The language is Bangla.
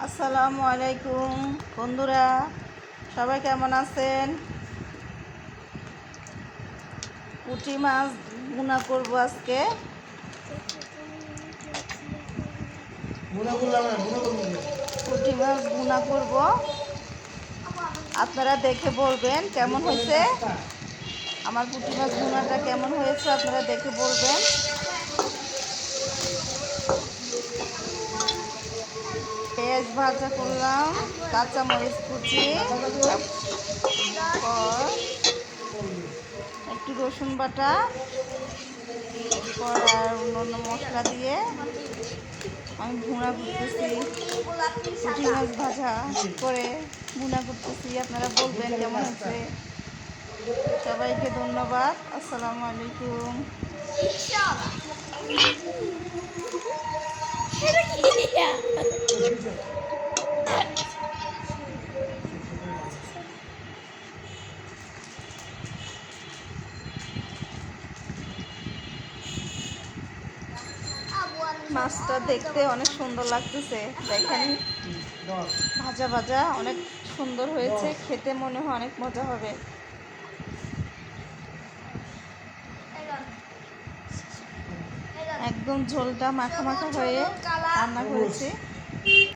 আসসালামু আলাইকুম বন্ধুরা, সবাই কেমন আছেন? পুঁটি মাছ ভুনা করব আজকে। পুঁটি মাছ ভুনা করব, আপনারা দেখে বলবেন কেমন হয়েছে। আমার পুঁটি মাছ ভুনাটা কেমন হয়েছে আপনারা দেখে বলবেন। পেঁয়াজ ভাজা করলাম, কাঁচামরিচ কুচি, তারপর একটু রসুন বাটা, তারপর আর অন্য মশলা দিয়ে আমি ভুনা করতেছি। পুঁটি মাছ ভাজা করে ভুনা করতেছি, আপনারা বলবেন কেমন হয়েছে। সবাইকে ধন্যবাদ। আসসালামু আলাইকুম। মাছটা দেখতে অনেক সুন্দর লাগতেছে, দেখেন ভাজা ভাজা অনেক সুন্দর হয়েছে, খেতে মনে হয় অনেক মজা হবে। একদম ঝোলটা মাখা মাখা হয়ে রান্না করেছি।